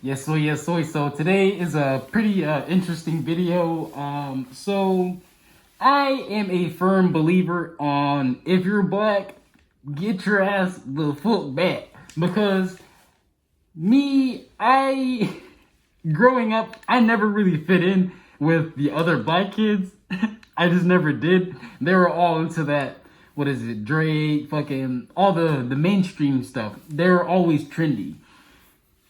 So today is a pretty interesting video. So I am a firm believer on if you're black, get your ass the fuck back. Because I growing up, I never really fit in with the other black kids. I just never did. They were all into that. What is it? Drake, fucking all the mainstream stuff. They're always trendy.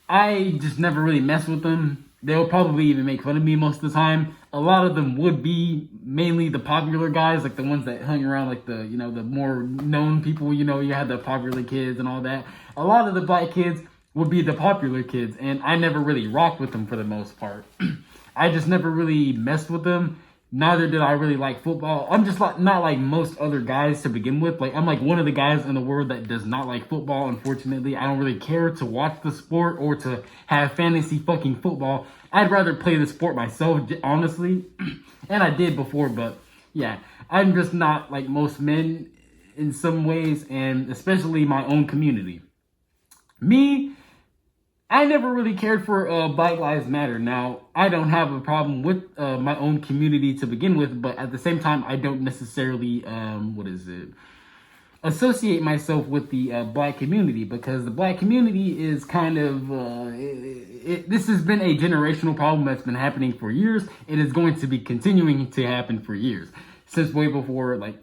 I just never really mess with them. They'll probably even make fun of me most of the time. A lot of them would be mainly the popular guys, like the ones that hung around, like the more known people. You had the popular kids and all that. A lot of the black kids would be the popular kids, and I never really rocked with them for the most part. I just never really messed with them. Neither did I really like football. I'm just not like most other guys to begin with. Like I'm like one of the guys in the world that does not like football. Unfortunately, I don't really care to watch the sport or to have fantasy fucking football. I'd rather play the sport myself, honestly. And I did before, but yeah, I'm just not like most men in some ways, and especially my own community. I never really cared for Black Lives Matter. Now, I don't have a problem with my own community to begin with, but at the same time, I don't necessarily, associate myself with the black community, because the black community is kind of, this has been a generational problem that's been happening for years. It is going to be continuing to happen for years. Since way before, like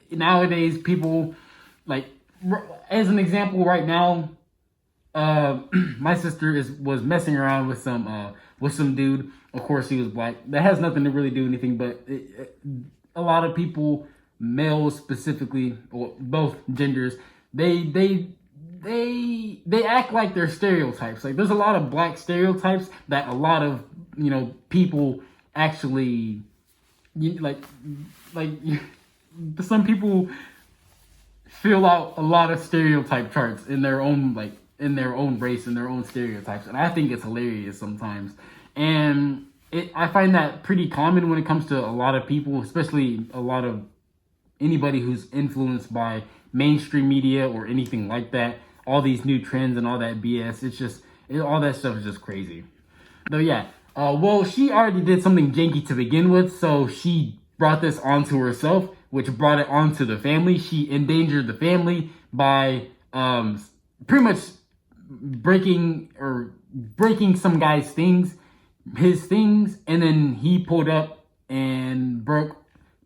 nowadays, people, like, as an example right now, my sister was messing around with some dude. Of course, he was black. That has nothing to really do anything, but a lot of people, males specifically, or both genders, they act like they're stereotypes. Like there's a lot of black stereotypes that a lot of people actually like some people fill out a lot of stereotype charts in their own race and their own stereotypes, and I think it's hilarious sometimes. And I find that pretty common when it comes to a lot of people, especially a lot of anybody who's influenced by mainstream media or anything like that. All these new trends and all that BS, all that stuff is just crazy. Though yeah, well, she already did something janky to begin with, so she brought this onto herself, which brought it onto the family. She endangered the family by pretty much breaking some guy's his things, and then he pulled up and broke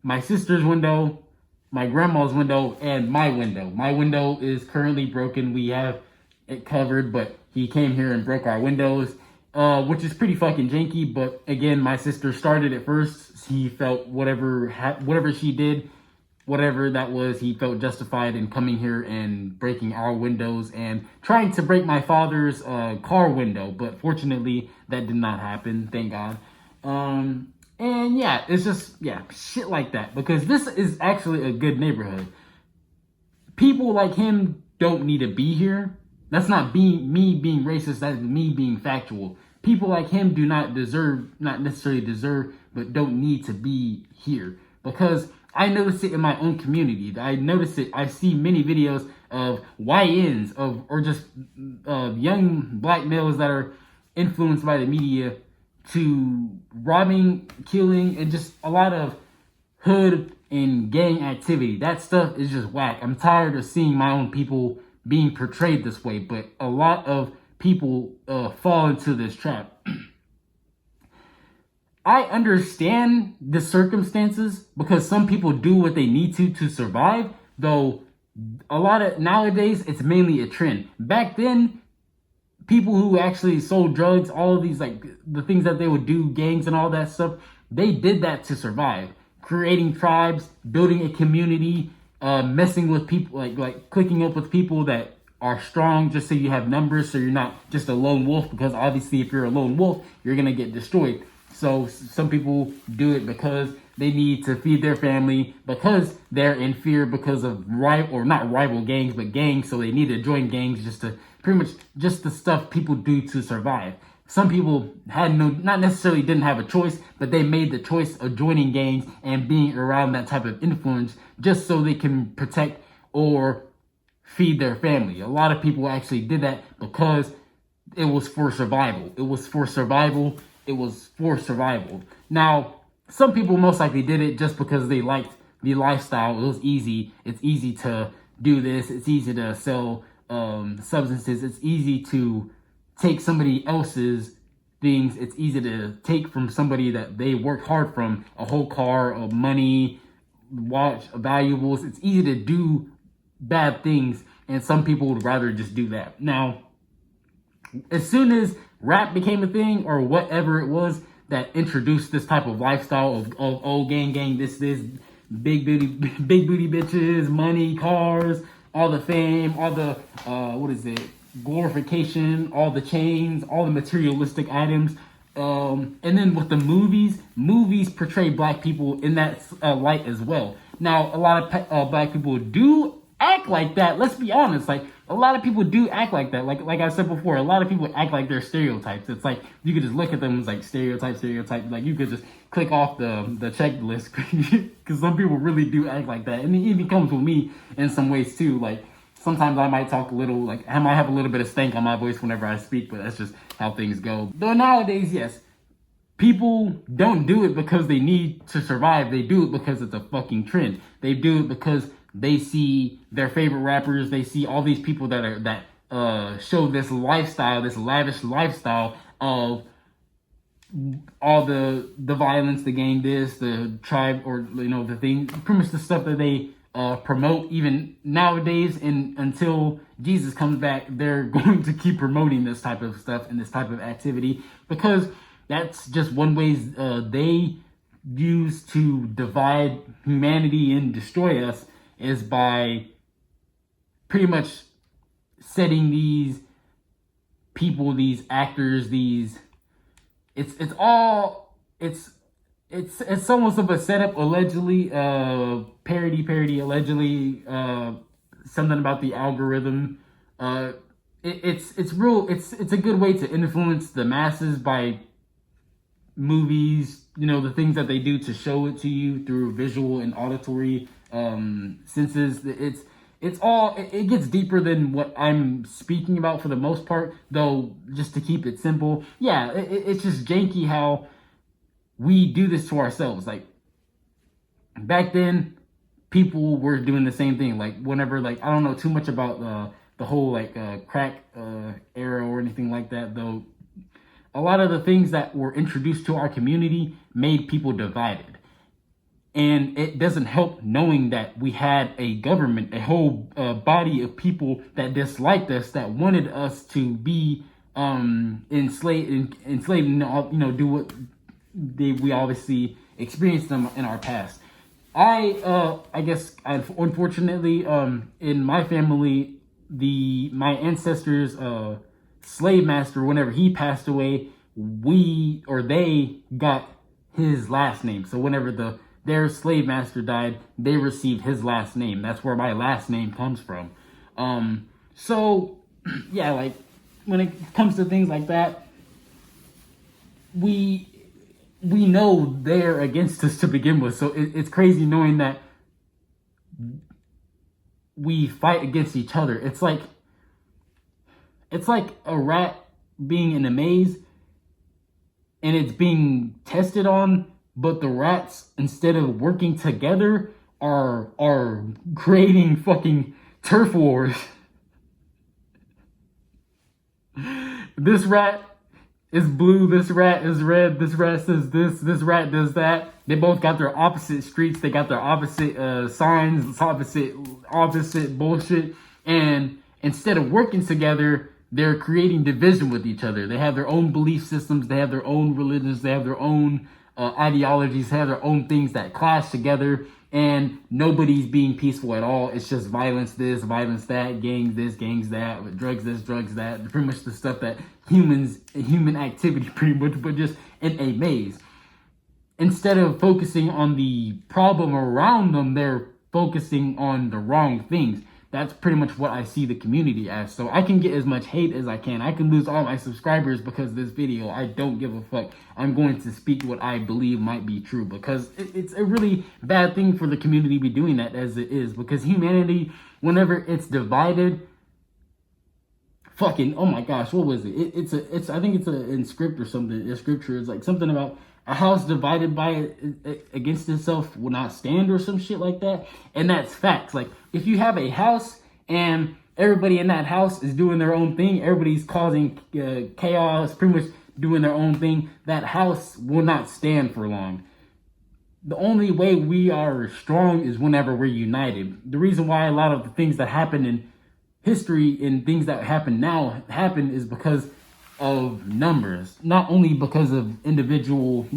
my sister's window, my grandma's window, and my window. My window is currently broken. We have it covered, but he came here and broke our windows, which is pretty fucking janky. But again, my sister started it first. He felt whatever she did, whatever that was, he felt justified in coming here and breaking our windows and trying to break my father's car window. But fortunately, that did not happen. Thank God. And yeah, it's just, shit like that. Because this is actually a good neighborhood. People like him don't need to be here. That's not me being racist. That's me being factual. People like him do not necessarily deserve, but don't need to be here. Because I notice it in my own community. I notice it. I see many videos of YNs or just young black males that are influenced by the media to robbing, killing, and just a lot of hood and gang activity. That stuff is just whack. I'm tired of seeing my own people being portrayed this way, but a lot of people fall into this trap. I understand the circumstances because some people do what they need to survive, though a lot of nowadays it's mainly a trend. Back then, people who actually sold drugs, all of these, like the things that they would do, gangs and all that stuff, they did that to survive. Creating tribes, building a community, messing with people, like clicking up with people that are strong just so you have numbers, so you're not just a lone wolf, because obviously if you're a lone wolf, you're gonna get destroyed. So some people do it because they need to feed their family, because they're in fear because of not rival gangs, but gangs. So they need to join gangs just to pretty much just the stuff people do to survive. Some people not necessarily didn't have a choice, but they made the choice of joining gangs and being around that type of influence just so they can protect or feed their family. A lot of people actually did that because it was for survival. It was for survival. It was for survival. Now, some people most likely did it just because they liked the lifestyle. It was easy. It's easy to do this. It's easy to sell substances. It's easy to take somebody else's things. It's easy to take from somebody that they worked hard from, a whole car of money, watch, valuables. It's easy to do bad things, and some people would rather just do that. Now, as soon as rap became a thing, or whatever it was that introduced this type of lifestyle of oh, gang, this big booty bitches, money, cars, all the fame, all the glorification, all the chains, all the materialistic items, and then with the movies portray black people in that light as well. Now, a lot of black people do act like that. Let's be honest. Like, a lot of people do act like that. Like I said before, a lot of people act like they're stereotypes. It's like you could just look at them as like stereotype. Like, you could just click off the checklist, because some people really do act like that, and it even comes with me in some ways too. Like, sometimes I might talk a little, like I might have a little bit of stank on my voice whenever I speak, but that's just how things go. Though nowadays, yes, people don't do it because they need to survive. They do it because it's a fucking trend. They do it because they see their favorite rappers. They see all these people that show this lifestyle, this lavish lifestyle of all the violence, the gang, the tribe, or the thing, pretty much the stuff that they promote even nowadays, and until Jesus comes back, they're going to keep promoting this type of stuff and this type of activity, because that's just one way they use to divide humanity and destroy us, is by pretty much setting these people, these actors, it's almost of a setup, allegedly, parody, allegedly, something about the algorithm. It's a good way to influence the masses by movies, the things that they do to show it to you through visual and auditory senses. It gets deeper than what I'm speaking about for the most part, though. Just to keep it simple, yeah, it's just janky how we do this to ourselves. Like, back then, people were doing the same thing. Like, whenever, like, I don't know too much about the whole crack era or anything like that, though. A lot of the things that were introduced to our community made people divided. And it doesn't help knowing that we had a government, a whole body of people that disliked us, that wanted us to be enslaved, and do what we obviously experienced them in our past. I guess, unfortunately, in my family, my ancestors' slave master, whenever he passed away, they got his last name. So whenever their slave master died, they received his last name. That's where my last name comes from. So yeah, like, when it comes to things like that, we know they're against us to begin with. So it's crazy knowing that we fight against each other. It's like a rat being in a maze and it's being tested on, but the rats, instead of working together, are creating fucking turf wars. This rat is blue, this rat is red, this rat says this rat does that. They both got their opposite streets, they got their opposite signs, opposite bullshit, and instead of working together, they're creating division with each other. They have their own belief systems, they have their own religions, they have their own ideologies, have their own things that clash together, and nobody's being peaceful at all. It's just violence this, violence that, gangs this, gangs that, drugs this, drugs that, pretty much the stuff that human activity pretty much, but just in a maze. Instead of focusing on the problem around them, they're focusing on the wrong things. That's pretty much what I see the community as. So I can get as much hate as I can. I can lose all my subscribers because of this video. I don't give a fuck. I'm going to speak what I believe might be true, because it's a really bad thing for the community to be doing that as it is. Because humanity, whenever it's divided, fucking, oh my gosh, what was it? It's I think it's in script or something. In scripture, it's like something about a house divided by against itself will not stand or some shit like that. And that's facts. Like if you have a house and everybody in that house is doing their own thing, everybody's causing chaos, pretty much doing their own thing, that house will not stand for long. The only way we are strong is whenever we're united. The reason why a lot of the things that happen in history and things that happen now happen is because of numbers, not only because of individual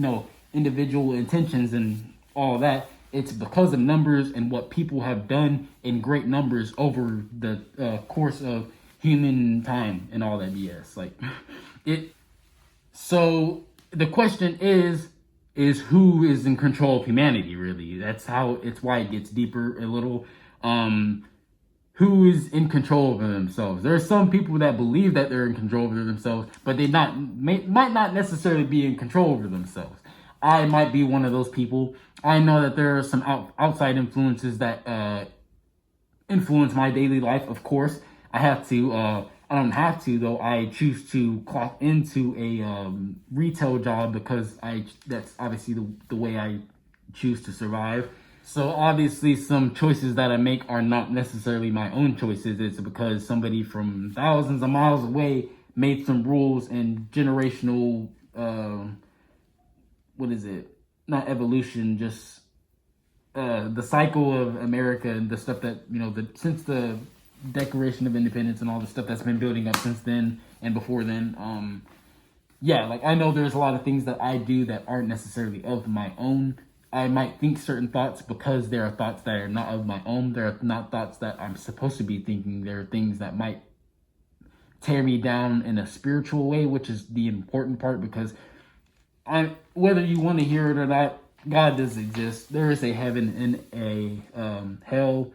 intentions and all that. It's because of numbers and what people have done in great numbers over the course of human time and all that BS. Like it. So the question is who is in control of humanity? Really, that's how. It's why it gets deeper a little. Who is in control of themselves? There are some people that believe that they're in control over themselves, but they might not necessarily be in control over themselves. I might be one of those people. I know that there are some outside influences that influence my daily life. Of course, I don't have to though. I choose to clock into a retail job because that's obviously the way I choose to survive. So obviously some choices that I make are not necessarily my own choices. It's because somebody from thousands of miles away made some rules and generational, not evolution, just the cycle of America and the stuff that, since the Declaration of Independence and all the stuff that's been building up since then and before then. I know there's a lot of things that I do that aren't necessarily of my own. I might think certain thoughts because there are thoughts that are not of my own. There are not thoughts that I'm supposed to be thinking. There are things that might tear me down in a spiritual way, which is the important part, because whether you want to hear it or not, God does exist. There is a heaven and a hell.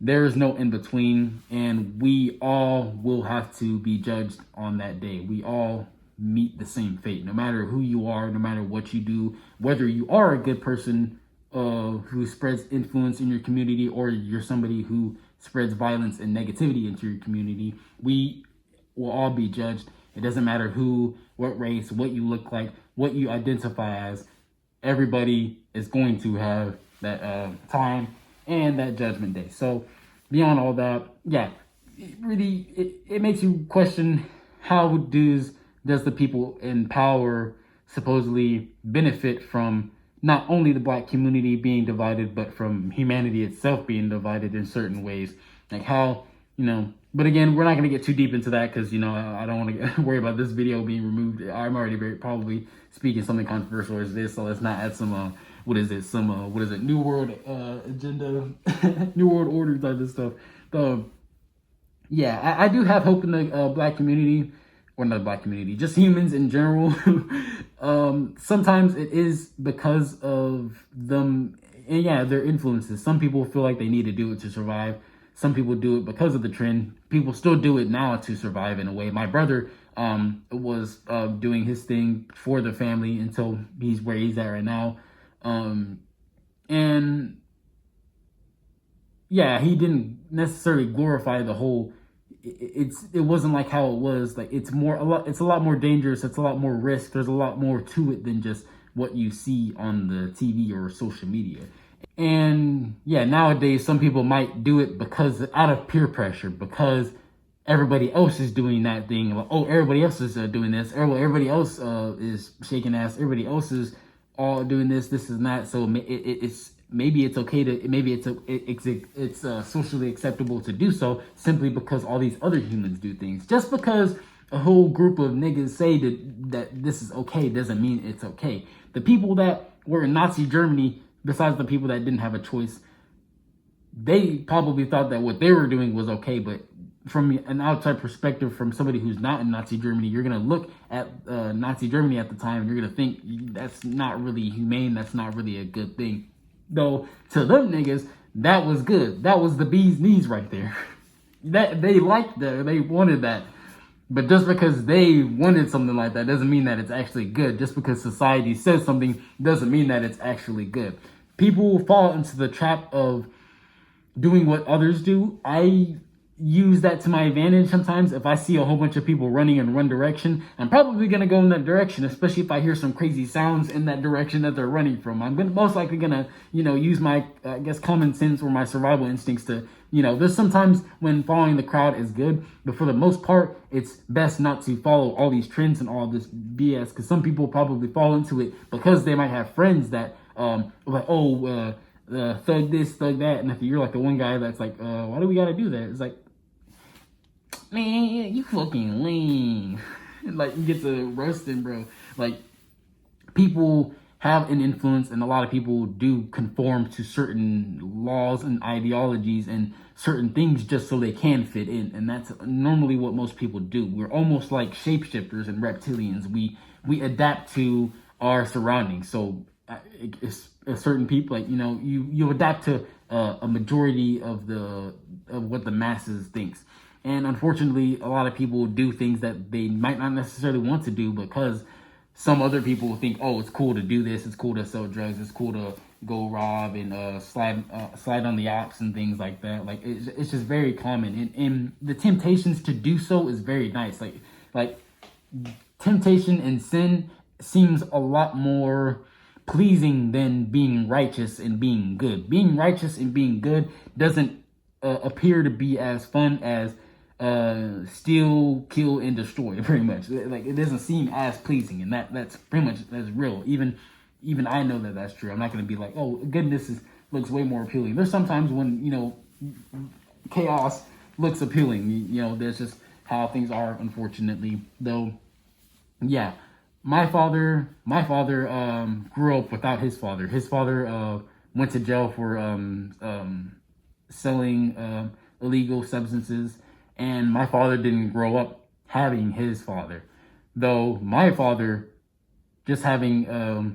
There is no in between, and we all will have to be judged on that day. We all meet the same fate, no matter who you are, no matter what you do, whether you are a good person who spreads influence in your community, or you're somebody who spreads violence and negativity into your community. We will all be judged. It doesn't matter who, what race, what you look like, what you identify as. Everybody is going to have that time and that judgment day. So beyond all that, it makes you question, how does the people in power supposedly benefit from not only the Black community being divided, but from humanity itself being divided in certain ways? Like how, but again, we're not going to get too deep into that because, I don't want to worry about this video being removed. I'm already probably speaking something controversial as this, so let's not add some, New World agenda, New World Order type of stuff. I do have hope in the Black community. Or not the Black community, just humans in general. Sometimes it is because of them, and their influences. Some people feel like they need to do it to survive. Some people do it because of the trend. People still do it now to survive in a way. My brother was doing his thing for the family until he's where he's at right now. He didn't necessarily glorify the whole. It wasn't like how it was. Like it's a lot more dangerous. It's a lot more risk. There's a lot more to it than just what you see on the TV or social media. And nowadays some people might do it because out of peer pressure, because everybody else is doing that thing. Like, oh, everybody else is doing this. Everybody else is shaking ass. Everybody else is all doing this and that. So it's socially acceptable to do so simply because all these other humans do things. Just because a whole group of niggas say that this is okay doesn't mean it's okay. The people that were in Nazi Germany, besides the people that didn't have a choice, they probably thought that what they were doing was okay. But from an outside perspective, from somebody who's not in Nazi Germany, you're going to look at Nazi Germany at the time and you're going to think that's not really humane. That's not really a good thing. Though to them niggas, that was good. That was the bee's knees right there. That they liked that, they wanted that. But just because they wanted something like that doesn't mean that it's actually good. Just because society says something doesn't mean that it's actually good. People fall into the trap of doing what others do. I use that to my advantage sometimes. If I see a whole bunch of people running in one direction, I'm probably going to go in that direction, especially if I hear some crazy sounds in that direction that they're running from. Most likely going to, use my, I guess, common sense or my survival instincts to, there's sometimes when following the crowd is good, but for the most part, it's best not to follow all these trends and all this BS, because some people probably fall into it because they might have friends that, thug this, thug that, and if you're like the one guy that's like, why do we gotta do that? It's like, man, you fucking lame. Like, you get to roasting, bro. Like, people have an influence, and a lot of people do conform to certain laws and ideologies and certain things just so they can fit in, and that's normally what most people do. We're almost like shapeshifters and reptilians. We adapt to our surroundings. So it's certain people, like, you adapt to a majority of what the masses thinks. And unfortunately, a lot of people do things that they might not necessarily want to do because some other people think, oh, it's cool to do this, it's cool to sell drugs, it's cool to go rob and slide on the ops and things like that. Like, it's just very common, and the temptations to do so is very nice. Like temptation and sin seems a lot more pleasing than being righteous and being good. Being righteous and being good doesn't appear to be as fun as steal, kill, and destroy. Pretty much, like, it doesn't seem as pleasing, and that's pretty much, that's real. Even I know that that's true. I'm not going to be like, oh, goodness looks way more appealing. There's sometimes when chaos looks appealing. That's just how things are, unfortunately. Though, yeah. My father grew up without his father. His father went to jail for selling illegal substances, and my father didn't grow up having his father. Though my father, just having a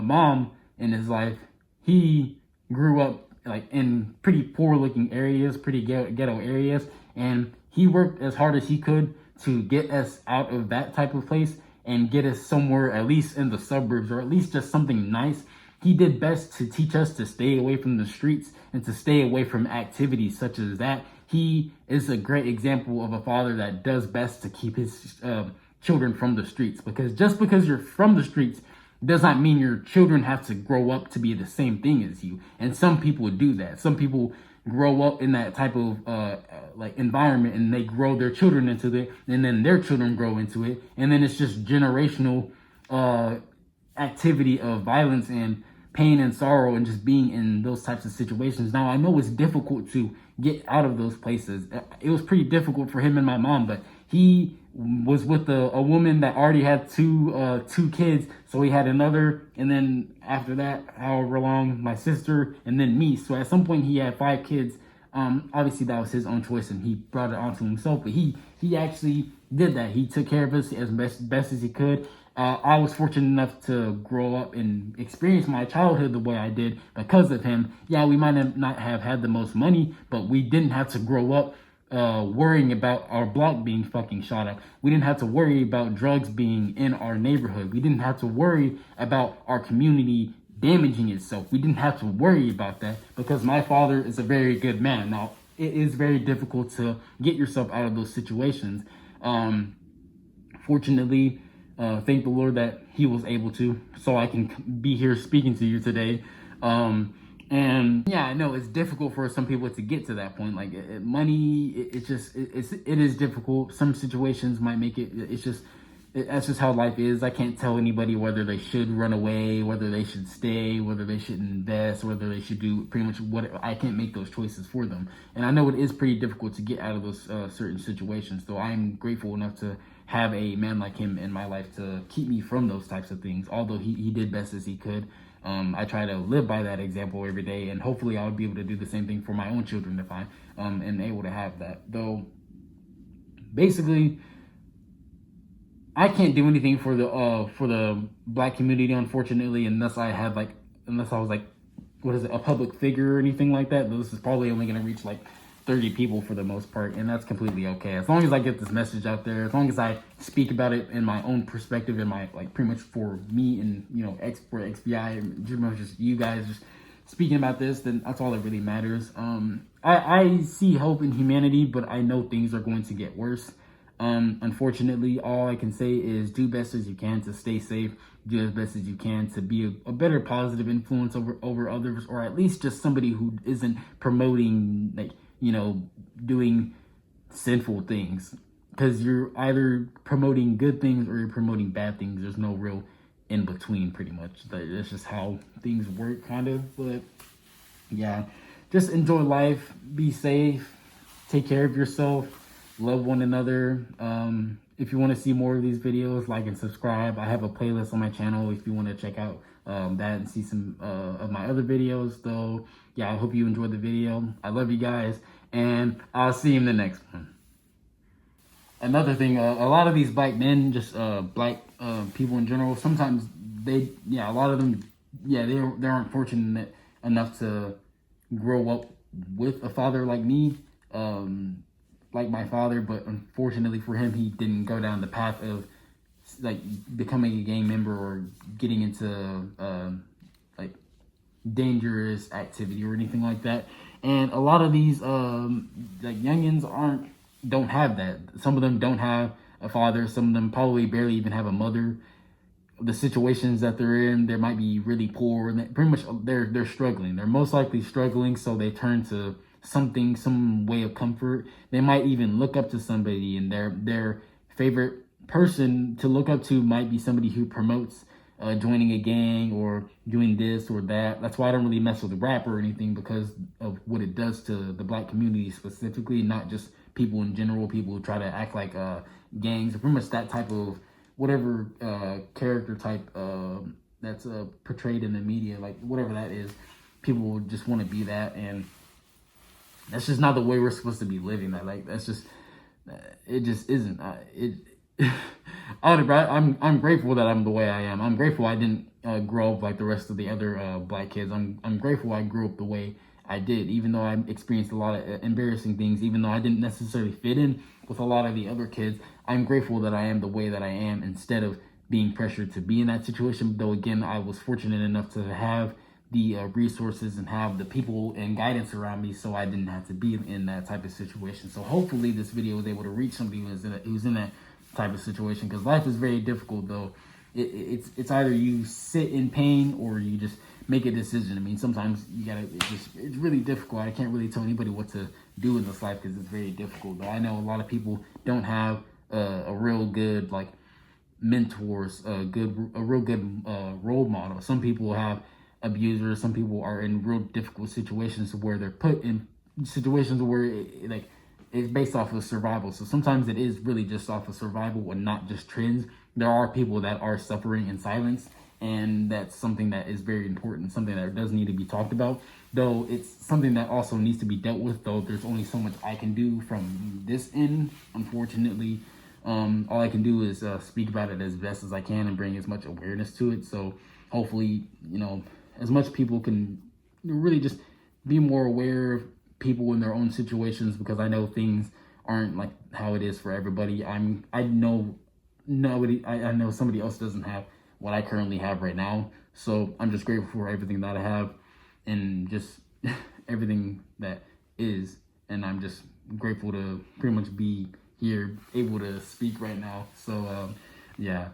mom in his life, he grew up like in pretty poor looking areas, pretty ghetto areas, and he worked as hard as he could to get us out of that type of place and get us somewhere, at least in the suburbs, or at least just something nice. He did best to teach us to stay away from the streets and to stay away from activities such as that. He is a great example of a father that does best to keep his children from the streets, because just because you're from the streets does not mean your children have to grow up to be the same thing as you. And some people do that. Some people grow up in that type of environment, and they grow their children into it, and then their children grow into it, and then it's just generational activity of violence and pain and sorrow and just being in those types of situations. Now, I know it's difficult to get out of those places. It was pretty difficult for him and my mom, but he was with a woman that already had two kids, so he had another, and then after that, however long, my sister, and then me. So at some point he had 5 kids. Obviously that was his own choice, and he brought it onto himself, but he actually did that. He took care of us as best as he could. I was fortunate enough to grow up and experience my childhood the way I did because of him. Yeah, we might not have had the most money, but we didn't have to grow up worrying about our block being fucking shot up. We didn't have to worry about drugs being in our neighborhood. We didn't have to worry about our community damaging itself. We didn't have to worry about that because my father is a very good man. Now, it is very difficult to get yourself out of those situations. Fortunately, thank the Lord that he was able to, so I can be here speaking to you today. And yeah, I know it's difficult for some people to get to that point. Like money, it is difficult. Some situations might make it. That's just how life is. I can't tell anybody whether they should run away, whether they should stay, whether they should invest, whether they should do pretty much what. I can't make those choices for them. And I know it is pretty difficult to get out of those certain situations. So I'm grateful enough to have a man like him in my life to keep me from those types of things. Although he did best as he could. I try to live by that example every day, and hopefully I'll be able to do the same thing for my own children if I am able to have that. Though, basically, I can't do anything for the black community, unfortunately, unless I was like, a public figure or anything like that. This is probably only going to reach like 30 people for the most part, and that's completely okay. As long as I get this message out there, as long as I speak about it in my own perspective, in my, like, pretty much for me and, for XBI, and just you guys, just speaking about this, then that's all that really matters. I see hope in humanity, but I know things are going to get worse. Unfortunately, all I can say is do best as you can to stay safe, do as best as you can to be a better positive influence over others, or at least just somebody who isn't promoting, like, doing sinful things, because you're either promoting good things or you're promoting bad things. There's no real in between, pretty much. That's just how things work, kind of. But yeah, just enjoy life, be safe, take care of yourself, love one another. If you want to see more of these videos, like and subscribe. I have a playlist on my channel if you want to check out that and see some of my other videos. Though, yeah, I hope you enjoyed the video. I love you guys, and I'll see you in the next one. Another thing, a lot of these black men, just black people in general, sometimes a lot of them, they aren't fortunate enough to grow up with a father like me, like my father. But unfortunately for him, he didn't go down the path of like becoming a gang member or getting into like dangerous activity or anything like that. And a lot of these like youngins don't have that. Some of them don't have a father. Some of them probably barely even have a mother. The situations that they're in, they might be really poor, and pretty much they're struggling. They're most likely struggling, so they turn to some way of comfort. They might even look up to somebody, and their favorite person to look up to might be somebody who promotes joining a gang or doing this or that. That's why I don't really mess with rap or anything, because of what it does to the black community specifically, not just people in general. People who try to act like gangs, or pretty much that type of whatever character type that's portrayed in the media, like whatever that is. People just want to be that, and that's just not the way we're supposed to be living. That, like, that's just, it just isn't. I'm grateful that I'm the way I am. I'm grateful I didn't grow up like the rest of the other black kids. I'm grateful I grew up the way I did, even though I experienced a lot of embarrassing things, even though I didn't necessarily fit in with a lot of the other kids. I'm grateful that I am the way that I am, instead of being pressured to be in that situation. Though again, I was fortunate enough to have the resources and have the people and guidance around me, so I didn't have to be in that type of situation. So hopefully this video was able to reach somebody who's in that type of situation, because life is very difficult. Though it's either you sit in pain or you just make a decision. I mean, sometimes you gotta, it's really difficult. I can't really tell anybody what to do in this life, because it's very difficult. Though I know a lot of people don't have a real good like mentors, a real good role model. Some people have abusers. Some people are in real difficult situations where they're put in situations where it's based off of survival. So sometimes it is really just off of survival and not just trends. There are people that are suffering in silence, and that's something that is very important, something that does need to be talked about. Though it's something that also needs to be dealt with, though there's only so much I can do from this end, unfortunately. All I can do is speak about it as best as I can and bring as much awareness to it. So hopefully, as much people can really just be more aware of people in their own situations, because I know things aren't like how it is for everybody. I know somebody else doesn't have what I currently have right now. So I'm just grateful for everything that I have, and just everything that is. And I'm just grateful to pretty much be here, able to speak right now. So yeah.